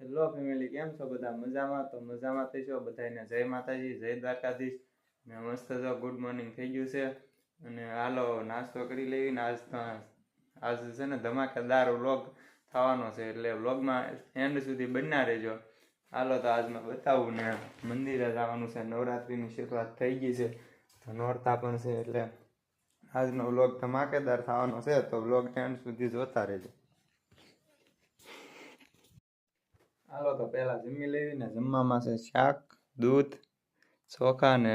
Hello family, કેમ છો બધા? મજામાં? તો મજામાં થઈશો બધાને. જય માતાજી, જય દ્વારકાધીશ ને મસ્ત જો ગુડ મોર્નિંગ થઈ ગયું છે. અને હાલો નાસ્તો કરી લેવી ને આજ છે ને ધમાકેદાર વ્લોગ થવાનો છે, એટલે વ્લોગમાં એન્ડ સુધી બન્યા રહેજો. હાલો તો આજમાં બતાવું ને મંદિરે જવાનું છે. નવરાત્રિની શરૂઆત થઈ ગઈ છે, તો નોરતા પણ છે, એટલે આજનો વ્લોગ ધમાકેદાર થવાનો છે, તો વ્લોગ એન્ડ સુધી જોતા રહેજો. હાલો તો પહેલા જમી લેવી ને. જમવામાં છે શાક, દૂધ, ચોખા ને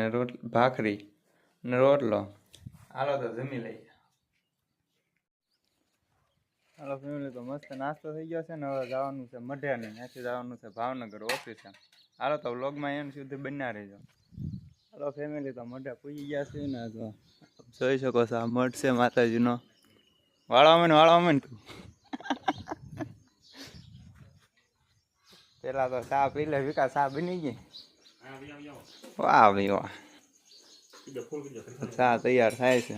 ભાખરી ને રોટલો. હાલો તો જમી લઈએ. હાલો ફેમિલી, તો મસ્ત નાસ્તો થઈ ગયો છે ને. હવે જવાનું છે મઢે ને ત્યાંથી જવાનું છે ભાવનગર ઓફિસે. હાલો તો વ્લોગમાં એન્ડ સુધી બન્યા રહેજો. હાલો ફેમિલી, તો મઢે પૂજી ગયા છે ને. તો જોઈ શકો છો આ મઢ છે માતાજીનો. વાળવામાં તું પેલા તો ચા પી લે વિકાસ. ચા બની ગઈ? વાહ ભાઈ વાહ, ચા તૈયાર થાય છે.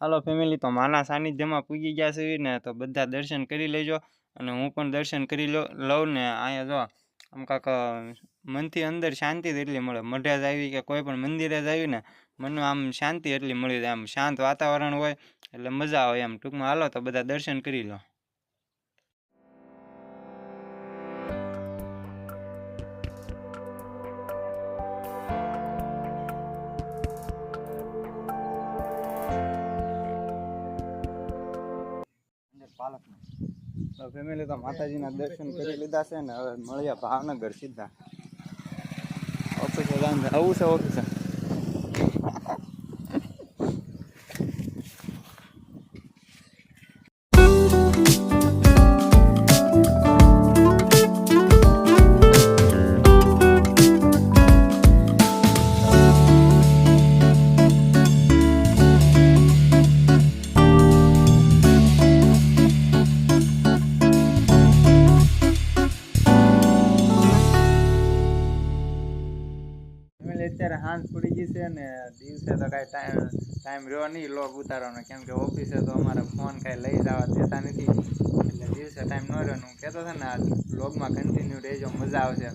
હાલો ફેમિલી, તો માના સાનિધ્યમાં પૂગી ગયા છે ને, તો બધા દર્શન કરી લેજો અને હું પણ દર્શન કરી લઉં ને. અહીંયા જો આમ કાંક મનથી અંદર શાંતિ એટલી મળે. મઢે જ આવી કે કોઈ પણ મંદિરે જ આવી ને, મનમાં આમ શાંતિ એટલી મળી જાય. આમ શાંત વાતાવરણ હોય એટલે મજા આવે એમ. ટૂંકમાં હાલો તો બધા દર્શન કરી લો. તો ફેમિલી, તો માતાજીના દર્શન કરી લીધા છે ને. હવે મળ્યા ભાવનગર સીધા ઓફિસે આવું છે. ઓફિસે અત્યારે હાંજ પડી ગઈ છે ને. દિવસે તો કાંઈ ટાઈમ રહ્યો નહીં લોગ ઉતારવાનો, કેમ કે ઓફિસે તો અમારે ફોન કાંઈ લઈ જવા દેતા નથી, એટલે દિવસે ટાઈમ ન રહ્યો. હું કહેતો હતો ને આ લોગમાં કન્ટિન્યુ રહેજો, મજા આવશે.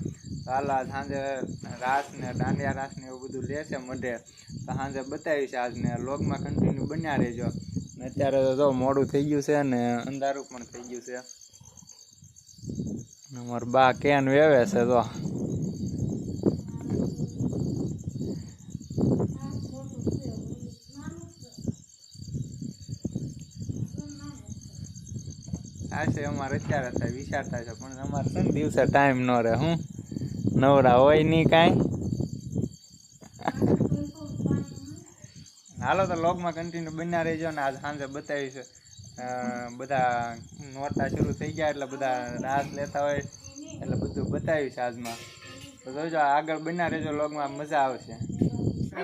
તો હાલ આજ સાંજે રાસ ને દાંડિયા રાસ ને એવું બધું લેશે મઢે, તો સાંજે બતાવીશ આજને. લોગમાં કન્ટિન્યુ બન્યા રહેજો. અત્યારે તો જો મોડું થઈ ગયું છે ને અંધારું પણ થઈ ગયું છે. અમારે બા કેન વેવે છે તો. આ છે અમારે અત્યારે થાય વિચારતા છે, પણ અમારે છે ને દિવસે ટાઈમ ન રહે. હું નવરા હોય નહીં કાંઈ. હાલો તો લોગમાં કન્ટિન્યુ બન્યા રહેજો ને. આજ સાંજે બતાવીશ. બધા નોરતા શરૂ થઈ ગયા એટલે બધા રાસ લેતા હોય એટલે બધું બતાવીશ આજમાં. તો જોજો આગળ બન્યા રહેજો, લોગમાં મજા આવશે.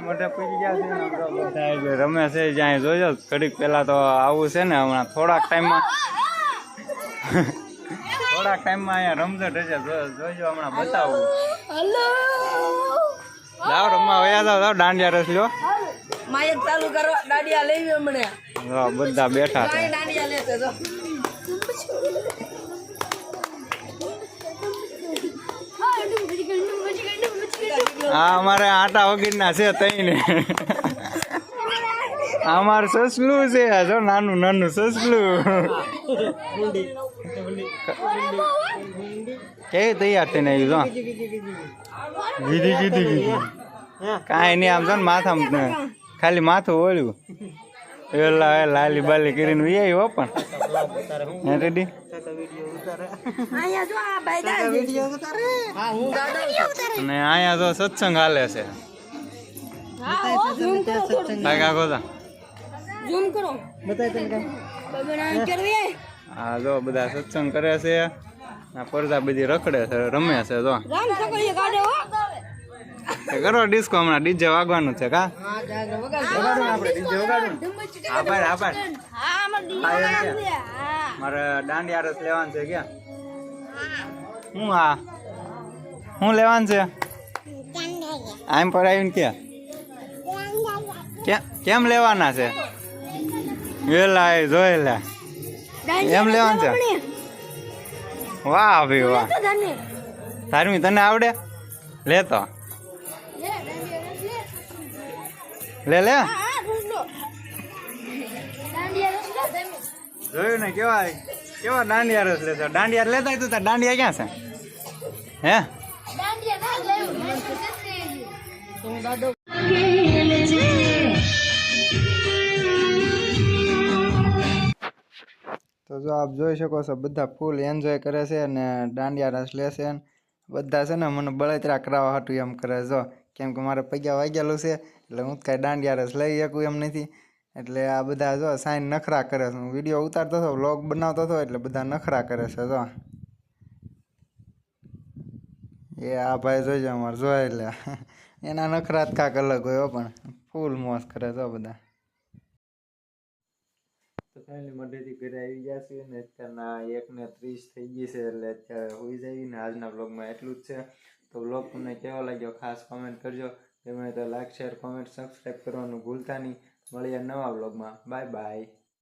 મોઢે પૂજી ગયા છે ને બધા રમે છે જ્યાં. જોજો ઘડીક પહેલાં તો આવું છે ને, હમણાં થોડાક ટાઈમમાં અહીંયા રમઝટ હશે. જોજો હમણાં બતાવું. જાઓ રમવા વયા જાઓ. દાંડિયા રસ લ્યો. ચાલુ કરવા દાંડિયા લેવી હમણાં. બધા બેઠા છે. દાંડિયા લેશે તો હા, અમારે આટા વગીરના છે તઈને. અમારે સસલું છે જો, નાનું નાનું સસલું. કેવી તૈયાર થઈને આવ્યું? કીધી કાંઈ નહીં. આમ જો ને માથામાં ખાલી માથું ઓળ્યું એલા લાલી બાલી કરીને આવ્યો. પણ રેડી અને અહીંયા તો સત્સંગ હાલે છે. હા જો બધા સત્સંગ કરે છે. પડદા બધી રખડે છે, રમે છે. જો કરો ડિસ્કો હમણાં ડીજે વાગવાનું છે કા વગાડું આપણે ડીજે વગાડું આભાર આભાર મારે દાંડિયા રસ લેવાનું છે ક્યાં હું આ હું લેવાનું છે આમ પર આવીને કેમ લેવાના છે વેલા એ જોયેલા એમ લેવાનું છે વાહ ભાઈ વાહ ધાર્મી તને આવડે લેતો લે જોયું ને કેવા કેવા દાંડિયા રસ લેતો દાંડિયા લેતા તું તાર દાંડિયા ક્યાં છે હે તો જો આપ જોઈ શકો છો બધા ફૂલ એન્જોય કરે છે અને દાંડિયા રસ લેશે બધા છે ને મને બળતરા કરાવવા હાટું એમ કરે જો કેમ કે મારે પગ્યા વાગેલું છે એટલે હું કાંઈ દાંડિયા રસ લઈ શકું એમ નથી એટલે આ બધા જો સાઈન નખરા કરે છે હું વિડીયો ઉતારતો હતો વ્લોગ બનાવતો હતો એટલે બધા નખરા કરે છે જો એ આ ભાઈ જોઈજો અમારે જોઈ એટલે એના નખરા જ કાંક અલગ હોય પણ ફૂલ મોજ કરે છે બધા તો ફાઇનલી મઢેથી ઘરે આવી ગયા છીએ ને અત્યારના 1:30 થઈ ગઈ છે એટલે અત્યારે હોઈ જાય ને આજના બ્લોગમાં એટલું જ છે તો બ્લોગ તમને કેવો લાગ્યો ખાસ કોમેન્ટ કરજો ગમે તો લાઈક શેર કોમેન્ટ સબસ્ક્રાઈબ કરવાનું ભૂલતા નહીં મળીએ નવા બ્લોગમાં બાય બાય